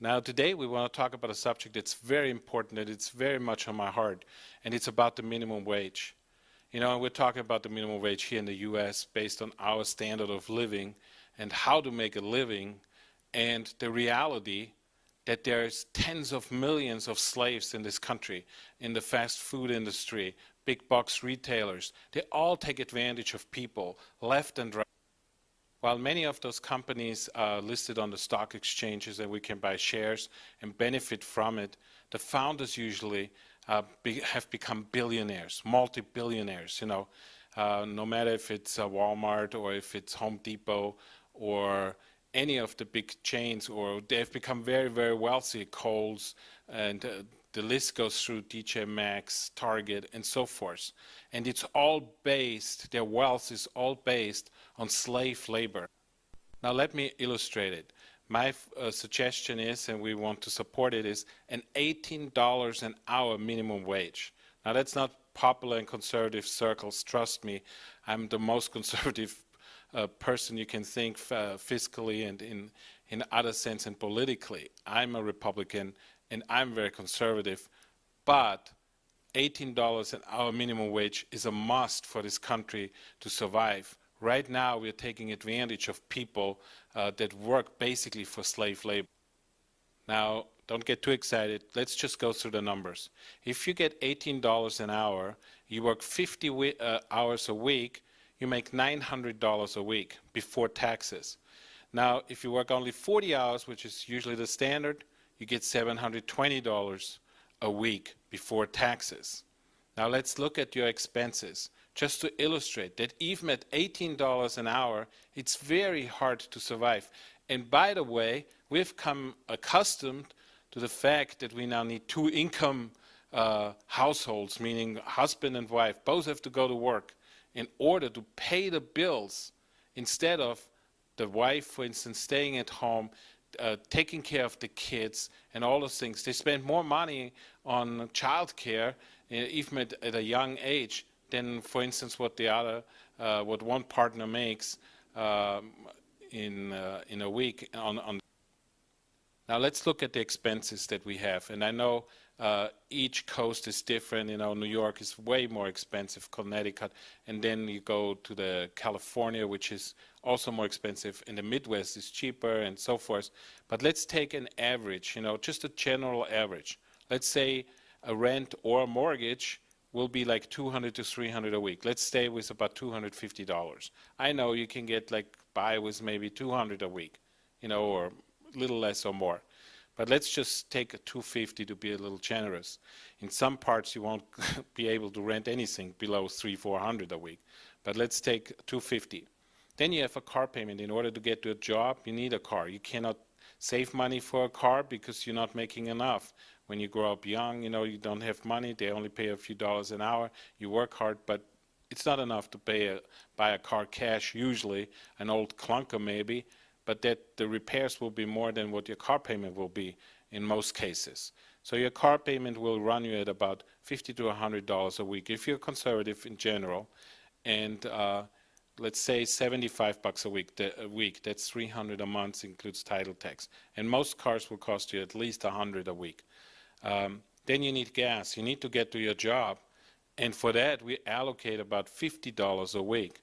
Now, today we want to talk about a subject that's very important and it's very much on my heart, and it's about the minimum wage. We're talking about the minimum wage here in the US based on our standard of living and how to make a living, and the reality that there's tens of millions of slaves in this country, in the fast food industry, big box retailers. They all take advantage of people left and right. While many of those companies are listed on the stock exchanges and we can buy shares and benefit from it, the founders usually have become billionaires, multi-billionaires, no matter if it's Walmart or if it's Home Depot or any of the big chains, or they've become very, very wealthy, Kohl's, and the list goes through DJ Maxx, Target, and so forth. And it's all based, their wealth is all based on slave labor. Now let me illustrate it. My suggestion is, and we want to support it, is an $18 an hour minimum wage. Now that's not popular in conservative circles, trust me. I'm the most conservative person you can think fiscally and in other sense and politically. I'm a Republican and I'm very conservative, but $18 an hour minimum wage is a must for this country to survive. Right now we're taking advantage of people that work basically for slave labor. Now don't get too excited, let's just go through the numbers. If you get $18 an hour, you work 50 hours a week, you make $900 a week before taxes. Now, if you work only 40 hours, which is usually the standard, you get $720 a week before taxes. Now, let's look at your expenses, just to illustrate that even at $18 an hour, it's very hard to survive. And by the way, we've come accustomed to the fact that we now need two-income households, meaning husband and wife, both have to go to work in order to pay the bills, instead of the wife, for instance, staying at home, taking care of the kids and all those things. They spend more money on childcare, even at a young age, than, for instance, what one partner makes in a week on. Now let's look at the expenses that we have, and I know each coast is different. New York is way more expensive, Connecticut, and then you go to the California, which is also more expensive, and the Midwest is cheaper and so forth. But let's take an average, just a general average. Let's say a rent or a mortgage will be like $200 to $300 a week. Let's stay with about $250. I know you can get by with maybe $200 a week, or a little less or more. But let's just take a $250 to be a little generous. In some parts you won't be able to rent anything below $300-400 a week. But let's take $250. Then you have a car payment. In order to get to a job, you need a car. You cannot save money for a car because you're not making enough. When you grow up young, you don't have money. They only pay a few dollars an hour. You work hard, but it's not enough to buy a car cash usually, an old clunker maybe, but that the repairs will be more than what your car payment will be in most cases. So your car payment will run you at about $50 to $100 a week if you're conservative in general, and let's say $75 a week. That's $300 a month, includes title tax. And most cars will cost you at least $100 a week. Then you need gas. You need to get to your job, and for that we allocate about $50 a week.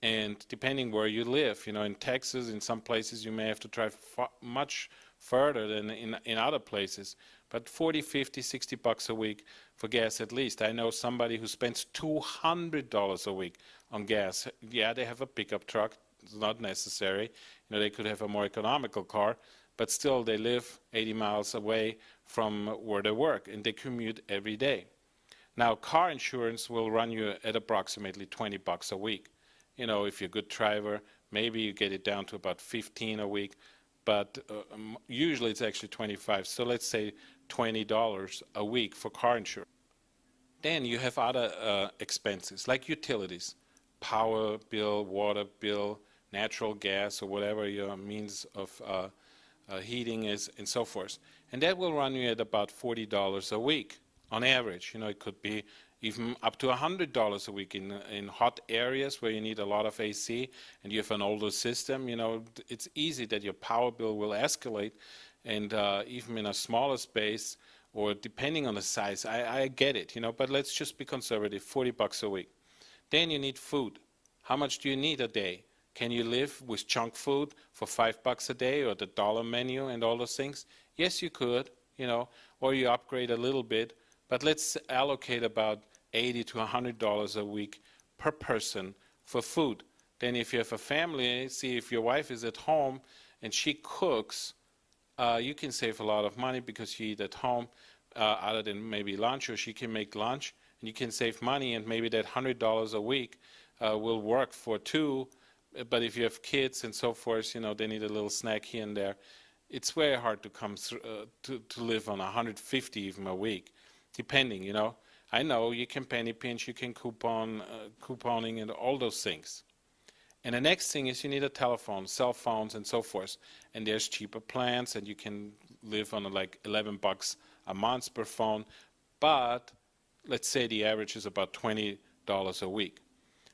And depending where you live, in Texas, in some places you may have to drive much further than in other places. But 40, 50, 60 bucks a week for gas at least. I know somebody who spends $200 a week on gas. Yeah, they have a pickup truck. It's not necessary. They could have a more economical car, but still they live 80 miles away from where they work and they commute every day. Now, car insurance will run you at approximately 20 bucks a week. If you're a good driver, maybe you get it down to about 15 a week, but usually it's actually 25. So let's say $20 a week for car insurance. Then you have other expenses like utilities, power bill, water bill, natural gas, or whatever your means of heating is, and so forth. And that will run you at about $40 a week on average. It could be even up to $100 a week in hot areas where you need a lot of AC and you have an older system. It's easy that your power bill will escalate, and even in a smaller space, or depending on the size, I get it, but let's just be conservative, 40 bucks a week. Then you need food. How much do you need a day? Can you live with junk food for 5 bucks a day, or the dollar menu and all those things? Yes, you could, or you upgrade a little bit, but let's allocate about $80 to $100 a week per person for food. Then if you have a family, see if your wife is at home and she cooks, you can save a lot of money because you eat at home, other than maybe lunch, or she can make lunch, and you can save money, and maybe that $100 a week will work for two. But if you have kids and so forth, they need a little snack here and there. It's very hard to come through, to live on 150 even a week, depending, I know you can penny pinch, you can couponing and all those things. And the next thing is you need a telephone, cell phones and so forth. And there's cheaper plans, and you can live on like 11 bucks a month per phone. But let's say the average is about $20 a week.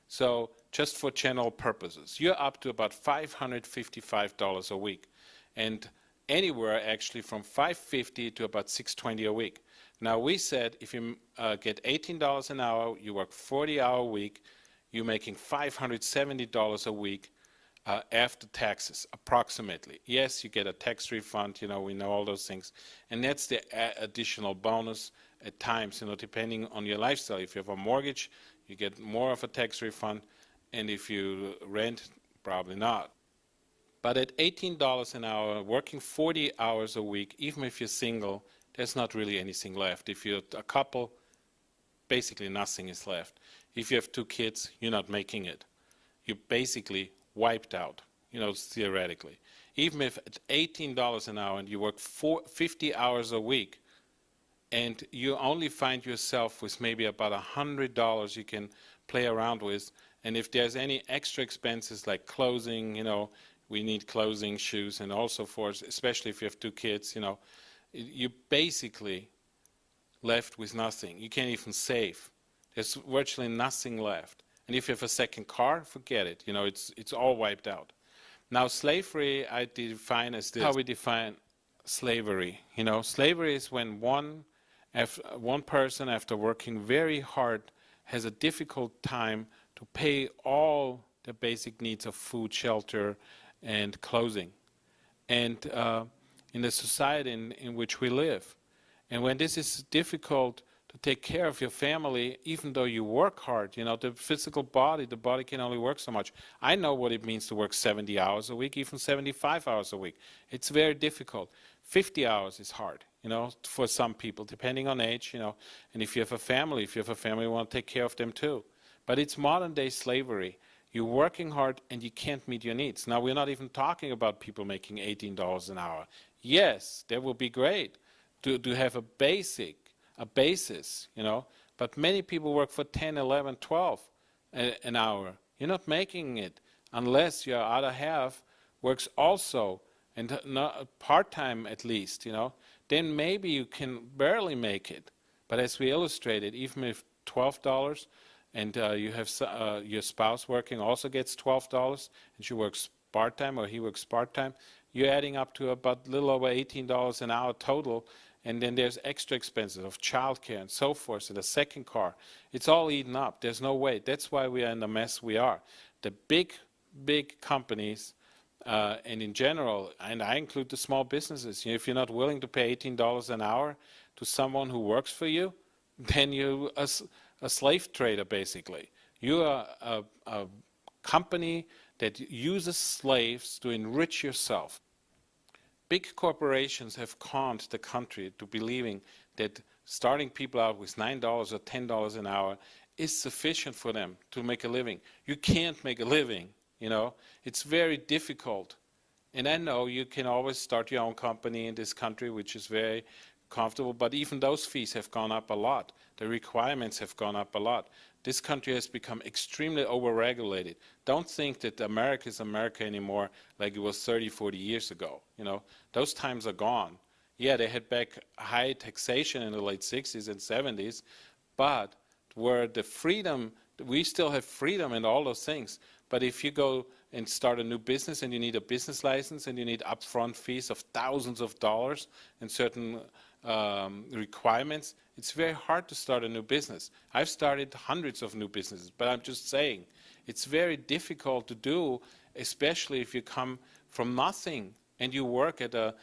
So just for general purposes, you're up to about $555 a week. And anywhere actually from $550 to about $620 a week. Now we said if you get $18 an hour, you work 40-hour week, you're making $570 a week after taxes, approximately. Yes, you get a tax refund, we know all those things. And that's the additional bonus at times, depending on your lifestyle. If you have a mortgage, you get more of a tax refund, and if you rent, probably not. But at $18 an hour, working 40 hours a week, even if you're single, there's not really anything left. If you're a couple, basically nothing is left. If you have two kids, you're not making it. You're basically wiped out, theoretically. Even if at $18 an hour and you work 50 hours a week, and you only find yourself with maybe about $100 you can play around with, and if there's any extra expenses like clothing, we need clothing, shoes, and all so forth, especially if you have two kids, you're basically left with nothing. You can't even save. There's virtually nothing left. And if you have a second car, forget it. It's all wiped out. Now, slavery I define as this. How we define slavery. Slavery is when one person, after working very hard, has a difficult time to pay all the basic needs of food, shelter, and clothing, and in the society in which we live. And when this is difficult to take care of your family, even though you work hard, the physical body, the body can only work so much. I know what it means to work 70 hours a week, even 75 hours a week. It's very difficult. 50 hours is hard, for some people, depending on age, and if you have a family, you want to take care of them too. But it's modern day slavery. You're working hard and you can't meet your needs. Now, we're not even talking about people making $18 an hour. Yes, that would be great to have a basis, but many people work for 10, 11, 12 an hour. You're not making it unless your other half works also, and not part-time at least, then maybe you can barely make it. But as we illustrated, even if $12 and you have your spouse working also gets $12, and she works part-time or he works part-time, you're adding up to about a little over $18 an hour total. And then there's extra expenses of childcare and so forth, and a second car. It's all eaten up. There's no way. That's why we are in the mess we are. The big companies, and in general, and I include the small businesses, if you're not willing to pay $18 an hour to someone who works for you, then you're a slave trader, basically. You are a company that uses slaves to enrich yourself. Big corporations have conned the country to believing that starting people out with $9 or $10 an hour is sufficient for them to make a living. You can't make a living, It's very difficult. And I know you can always start your own company in this country, which is very comfortable, but even those fees have gone up a lot. The requirements have gone up a lot. This country has become extremely overregulated. Don't think that America is America anymore like it was 30, 40 years ago. Those times are gone. Yeah, they had back high taxation in the late 60s and 70s, but where the freedom, we still have freedom and all those things, But if you go and start a new business and you need a business license and you need upfront fees of thousands of dollars and certain requirements, it's very hard to start a new business. I've started hundreds of new businesses, but I'm just saying it's very difficult to do, especially if you come from nothing and you work at a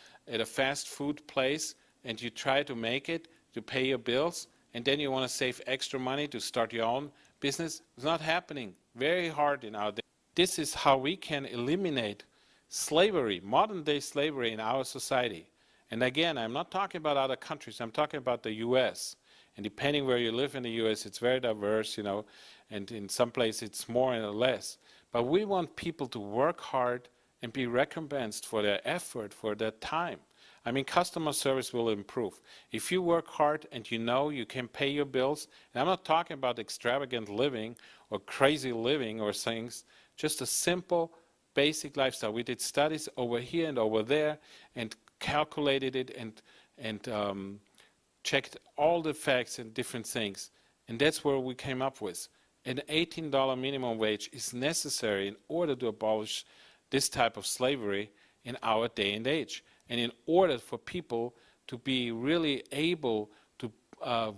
fast food place and you try to make it to pay your bills, and then you want to save extra money to start your own business. It's not happening. Very hard in our day. This is how we can eliminate slavery, modern day slavery in our society. And again, I'm not talking about other countries, I'm talking about the US. And depending where you live in the US, it's very diverse, you know, and in some places it's more and less. But we want people to work hard and be recompensed for their effort, for their time. I mean, customer service will improve. If you work hard and you know you can pay your bills, and I'm not talking about extravagant living or crazy living or things, just a simple, basic lifestyle. We did studies over here and over there and calculated it and checked all the facts and different things. And that's where we came up with. An $18 minimum wage is necessary in order to abolish this type of slavery in our day and age. And in order for people to be really able to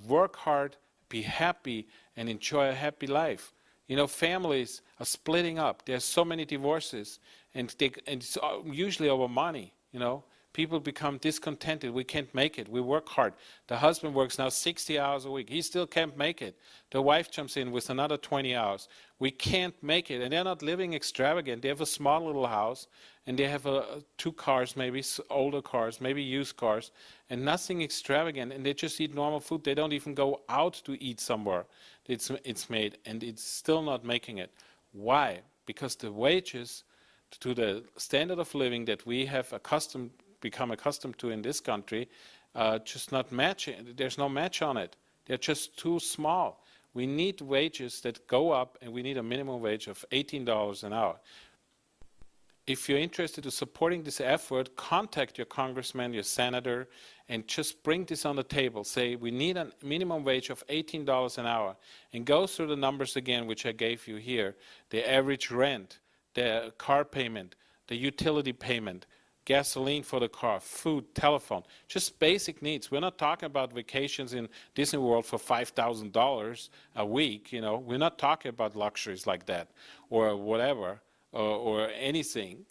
work hard, be happy, and enjoy a happy life. You know, families are splitting up. There's so many divorces, and it's usually over money, you know. People become discontented. We can't make it. We work hard. The husband works now 60 hours a week. He still can't make it. The wife jumps in with another 20 hours. We can't make it. And they're not living extravagant. They have a small little house, and they have 2 cars, maybe older cars, maybe used cars, and nothing extravagant. And they just eat normal food. They don't even go out to eat somewhere. It's made, and it's still not making it. Why? Because the wages to the standard of living that we have become accustomed to in this country, just not matching. There's no match on it. They're just too small. We need wages that go up, and we need a minimum wage of $18 an hour. If you're interested in supporting this effort, contact your congressman, your senator, and just bring this on the table. Say, we need a minimum wage of $18 an hour, and go through the numbers again, which I gave you here. The average rent, the car payment, the utility payment, gasoline for the car, food, telephone, just basic needs. We're not talking about vacations in Disney World for $5,000 a week, you know. We're not talking about luxuries like that or whatever or anything,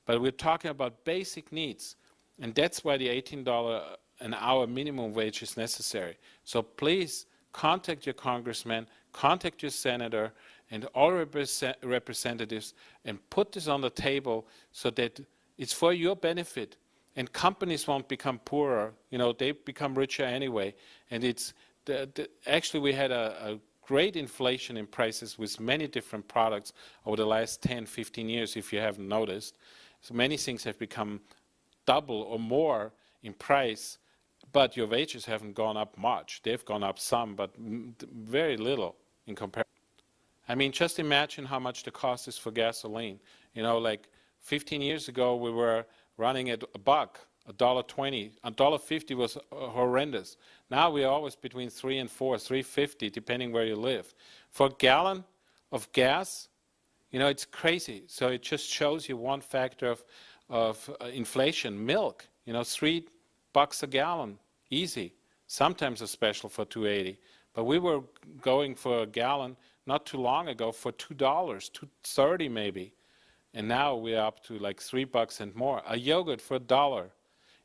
but we're talking about basic needs. And that's why the $18 an hour minimum wage is necessary. So please contact your congressman, contact your senator, and all representatives, and put this on the table so that it's for your benefit, and companies won't become poorer. You know, they become richer anyway. And it's actually we had a great inflation in prices with many different products over the last 10, 15 years, if you haven't noticed. So many things have become double or more in price, but your wages haven't gone up much. They've gone up some, but very little in comparison. I mean, just imagine how much the cost is for gasoline. You know, like 15 years ago, we were running at $1, $1.20, $1.50 was horrendous. Now we're always between $3 and $4, $3.50, depending where you live. For a gallon of gas, you know, it's crazy. So it just shows you one factor of inflation. Milk, you know, $3 a gallon, easy. Sometimes a special for $2.80. But we were going for a gallon not too long ago for $2, $2.30 maybe. And now we're up to like $3 and more. A yogurt for $1.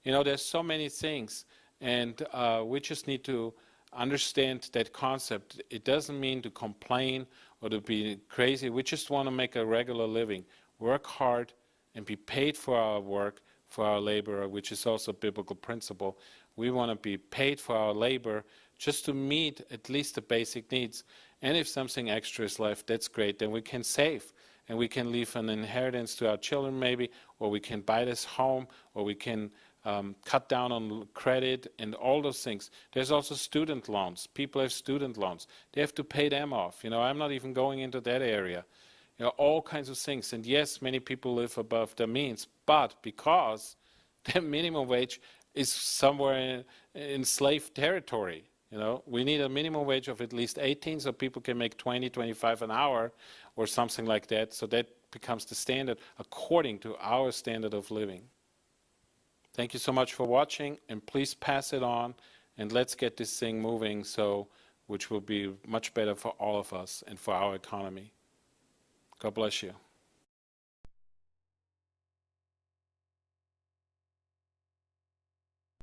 You know, there's so many things. And we just need to understand that concept. It doesn't mean to complain or to be crazy. We just want to make a regular living. Work hard and be paid for our work, for our labor, which is also a biblical principle. We want to be paid for our labor just to meet at least the basic needs. And if something extra is left, that's great. Then we can save. And we can leave an inheritance to our children maybe, or we can buy this home, or we can cut down on credit and all those things. There's also student loans. People have student loans. They have to pay them off. You know, I'm not even going into that area. You know, all kinds of things. And yes, many people live above their means, but because the minimum wage is somewhere in slave territory. You know, we need a minimum wage of at least 18 so people can make 20, 25 an hour, or something like that. So that becomes the standard according to our standard of living. Thank you so much for watching, and please pass it on, and let's get this thing moving, which will be much better for all of us and for our economy. God bless you.